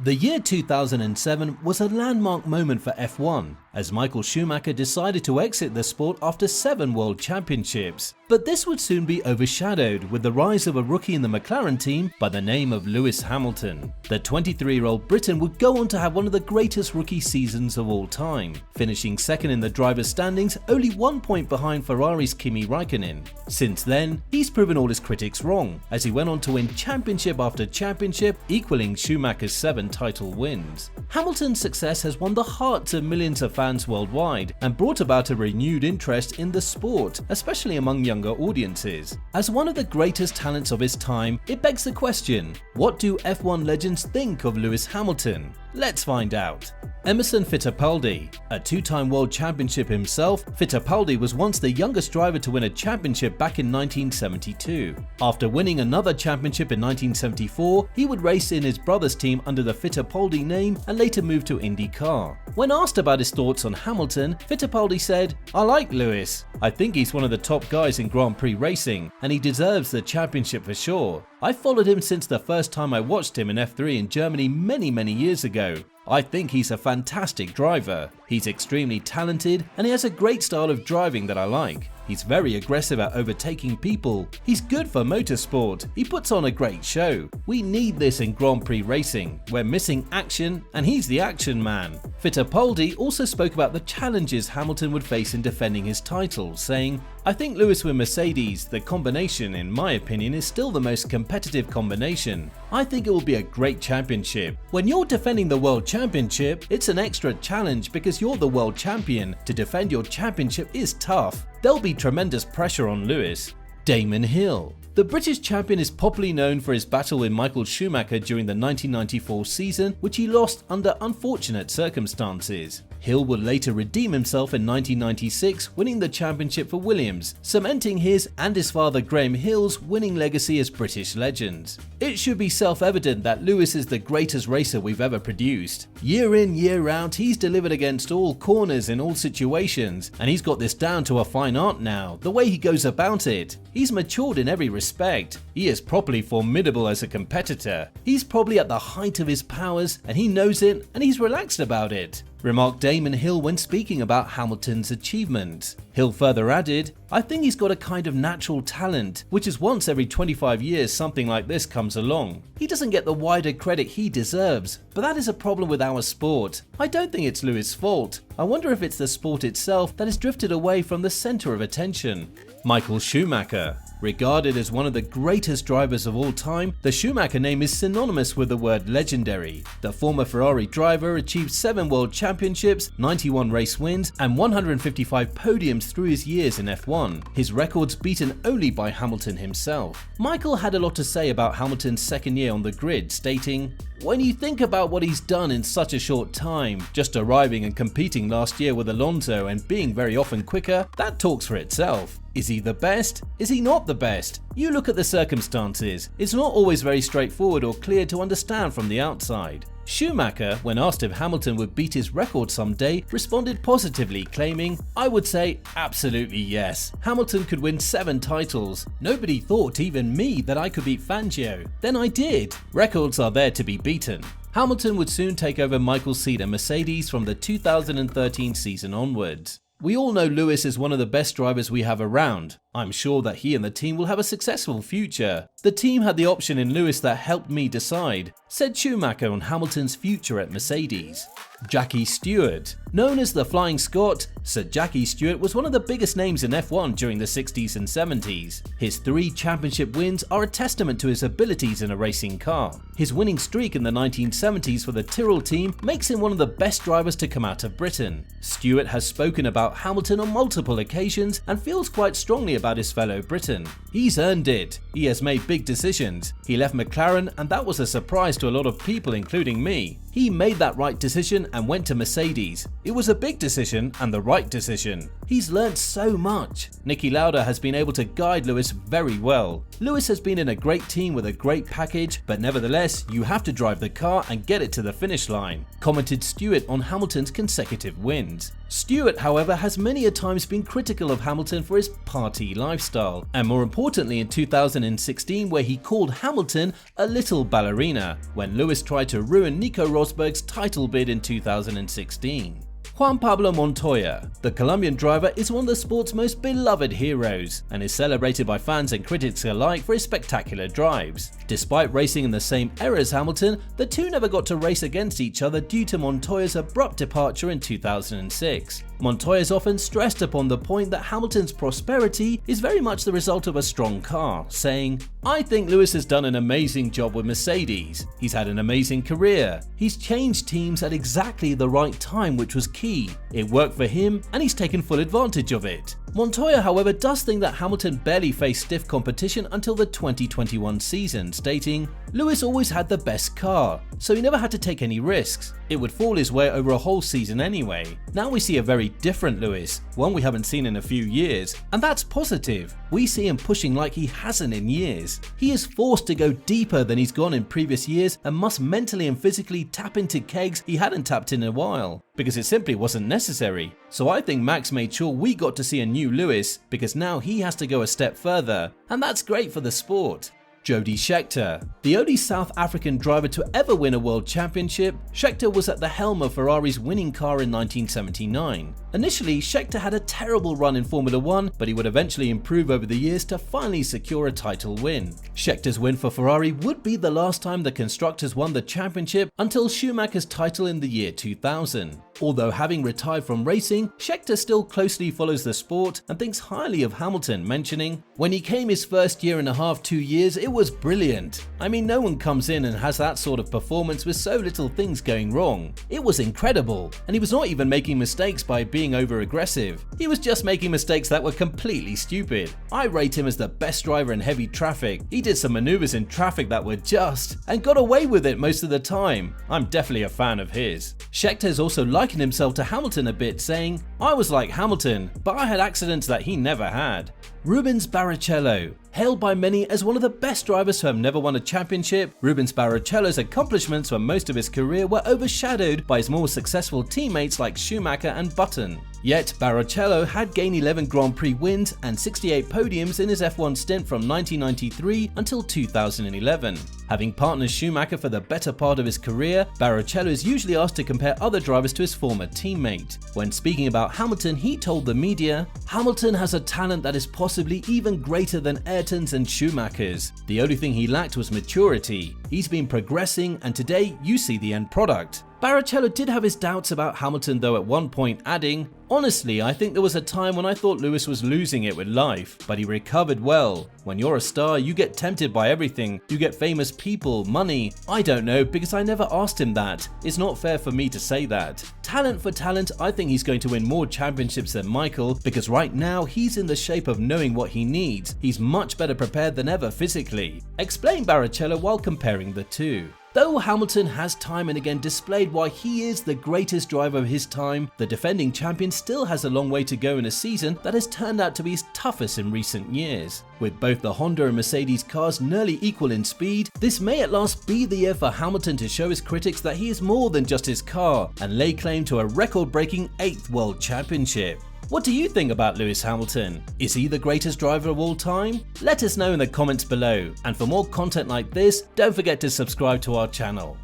The year 2007 was a landmark moment for F1 as Michael Schumacher decided to exit the sport after 7 world championships. But this would soon be overshadowed with the rise of a rookie in the McLaren team by the name of Lewis Hamilton. The 23-year-old Briton would go on to have one of the greatest rookie seasons of all time, finishing second in the drivers' standings, only 1 point behind Ferrari's Kimi Raikkonen. Since then, he's proven all his critics wrong, as he went on to win championship after championship, equaling Schumacher's 7 title wins. Hamilton's success has won the hearts of millions of fans worldwide and brought about a renewed interest in the sport, especially among younger audiences. As one of the greatest talents of his time, it begs the question, what do F1 legends think of Lewis Hamilton? Let's find out. Emerson Fittipaldi, a 2-time world championship himself, Fittipaldi was once the youngest driver to win a championship back in 1972. After winning another championship in 1974, he would race in his brother's team under the Fittipaldi name and later move to IndyCar. When asked about his thoughts on Hamilton, Fittipaldi said, "I like Lewis. I think he's one of the top guys in Grand Prix racing, and he deserves the championship for sure. I followed him since the first time I watched him in F3 in Germany many years ago. I think he's a fantastic driver. He's extremely talented and he has a great style of driving that I like. He's very aggressive at overtaking people. He's good for motorsport. He puts on a great show. We need this in Grand Prix racing. We're missing action and he's the action man." Fittipaldi also spoke about the challenges Hamilton would face in defending his title, saying, "I think Lewis with Mercedes, the combination in my opinion is still the most competitive combination. I think it will be a great championship. When you're defending the world championship, it's an extra challenge because you're the world champion. To defend your championship is tough. There'll be tremendous pressure on Lewis." Damon Hill. The British champion is popularly known for his battle with Michael Schumacher during the 1994 season, which he lost under unfortunate circumstances. Hill would later redeem himself in 1996, winning the championship for Williams, cementing his and his father Graham Hill's winning legacy as British legends. It should be self-evident that Lewis is the greatest racer we've ever produced. Year in, year out, he's delivered against all corners in all situations, and he's got this down to a fine art now, the way he goes about it. He's matured in every respect. He is properly formidable as a competitor. He's probably at the height of his powers, and he knows it, and he's relaxed about it," remarked Damon Hill when speaking about Hamilton's achievements. Hill further added, "I think he's got a kind of natural talent, which is once every 25 years something like this comes along. He doesn't get the wider credit he deserves, but that is a problem with our sport. I don't think it's Lewis' fault. I wonder if it's the sport itself that has drifted away from the center of attention." Michael Schumacher. Regarded as one of the greatest drivers of all time, the Schumacher name is synonymous with the word legendary. The former Ferrari driver achieved 7 world championships, 91 race wins, and 155 podiums through his years in F1, his records beaten only by Hamilton himself. Michael had a lot to say about Hamilton's second year on the grid, stating, "When you think about what he's done in such a short time, just arriving and competing last year with Alonso and being very often quicker, that talks for itself. Is he the best? Is he not the best? You look at the circumstances. It's not always very straightforward or clear to understand from the outside." Schumacher, when asked if Hamilton would beat his record someday, responded positively, claiming, "I would say absolutely yes. Hamilton could win 7 titles. Nobody thought, even me, that I could beat Fangio. Then I did. Records are there to be beaten." Hamilton would soon take over Michael's seat at Mercedes from the 2013 season onwards. "We all know Lewis is one of the best drivers we have around. I'm sure that he and the team will have a successful future. The team had the option in Lewis that helped me decide," said Schumacher on Hamilton's future at Mercedes. Jackie Stewart. Known as the Flying Scot, Sir Jackie Stewart was one of the biggest names in F1 during the 60s and 70s. His 3 championship wins are a testament to his abilities in a racing car. His winning streak in the 1970s for the Tyrrell team makes him one of the best drivers to come out of Britain. Stewart has spoken about Hamilton on multiple occasions and feels quite strongly about his fellow Briton. He's earned it. He has made big decisions. He left McLaren and that was a surprise to a lot of people, including me. He made that right decision and went to Mercedes. It was a big decision and the right decision. He's learned so much. Niki Lauda has been able to guide Lewis very well. Lewis has been in a great team with a great package, but nevertheless, you have to drive the car and get it to the finish line," commented Stewart on Hamilton's consecutive wins. Stewart, however, has many a times been critical of Hamilton for his party lifestyle, and more importantly in 2016 where he called Hamilton a little ballerina when Lewis tried to ruin Nico Rosberg's title bid in 2016. Juan Pablo Montoya, the Colombian driver, is one of the sport's most beloved heroes and is celebrated by fans and critics alike for his spectacular drives. Despite racing in the same era as Hamilton, the two never got to race against each other due to Montoya's abrupt departure in 2006. Montoya is often stressed upon the point that Hamilton's prosperity is very much the result of a strong car, saying, "I think Lewis has done an amazing job with Mercedes. He's had an amazing career. He's changed teams at exactly the right time, which was key. It worked for him and he's taken full advantage of it." Montoya, however, does think that Hamilton barely faced stiff competition until the 2021 season, stating, "Lewis always had the best car, so he never had to take any risks. It would fall his way over a whole season anyway. Now we see a very different Lewis, one we haven't seen in a few years, and that's positive. We see him pushing like he hasn't in years. He is forced to go deeper than he's gone in previous years and must mentally and physically tap into kegs he hadn't tapped in a while, because it simply wasn't necessary. So I think Max made sure we got to see a new Lewis, because now he has to go a step further, and that's great for the sport." Jody Scheckter. The only South African driver to ever win a world championship, Scheckter was at the helm of Ferrari's winning car in 1979. Initially, Scheckter had a terrible run in Formula 1, but he would eventually improve over the years to finally secure a title win. Scheckter's win for Ferrari would be the last time the constructors won the championship until Schumacher's title in the year 2000. Although having retired from racing, Scheckter still closely follows the sport and thinks highly of Hamilton, mentioning, "When he came his first year and a half, 2 years, it was brilliant. I mean, no one comes in and has that sort of performance with so little things going wrong. It was incredible, and he was not even making mistakes by being over aggressive. He was just making mistakes that were completely stupid. I rate him as the best driver in heavy traffic. He did some maneuvers in traffic that were just, and got away with it most of the time. I'm definitely a fan of his." Scheckter has also likened himself to Hamilton a bit, saying, "I was like Hamilton, but I had accidents that he never had." Rubens Barrichello. Hailed by many as one of the best drivers who have never won a championship, Rubens Barrichello's accomplishments for most of his career were overshadowed by his more successful teammates like Schumacher and Button. Yet Barrichello had gained 11 Grand Prix wins and 68 podiums in his F1 stint from 1993 until 2011. Having partnered Schumacher for the better part of his career, Barrichello is usually asked to compare other drivers to his former teammate. When speaking about Hamilton, he told the media, "Hamilton has a talent that is possibly even greater than Ayrton's and Schumacher's. The only thing he lacked was maturity. He's been progressing, and today you see the end product." Barrichello did have his doubts about Hamilton though, at one point adding, "Honestly, I think there was a time when I thought Lewis was losing it with life, but he recovered well. When you're a star, you get tempted by everything. You get famous people, money. I don't know, because I never asked him that. It's not fair for me to say that. Talent for talent, I think he's going to win more championships than Michael, because right now he's in the shape of knowing what he needs. He's much better prepared than ever physically," explained Barrichello while comparing the two. Though Hamilton has time and again displayed why he is the greatest driver of his time, the defending champion still has a long way to go in a season that has turned out to be his toughest in recent years. With both the Honda and Mercedes cars nearly equal in speed, this may at last be the year for Hamilton to show his critics that he is more than just his car and lay claim to a record-breaking 8th World Championship. What do you think about Lewis Hamilton? Is he the greatest driver of all time? Let us know in the comments below, and for more content like this, don't forget to subscribe to our channel.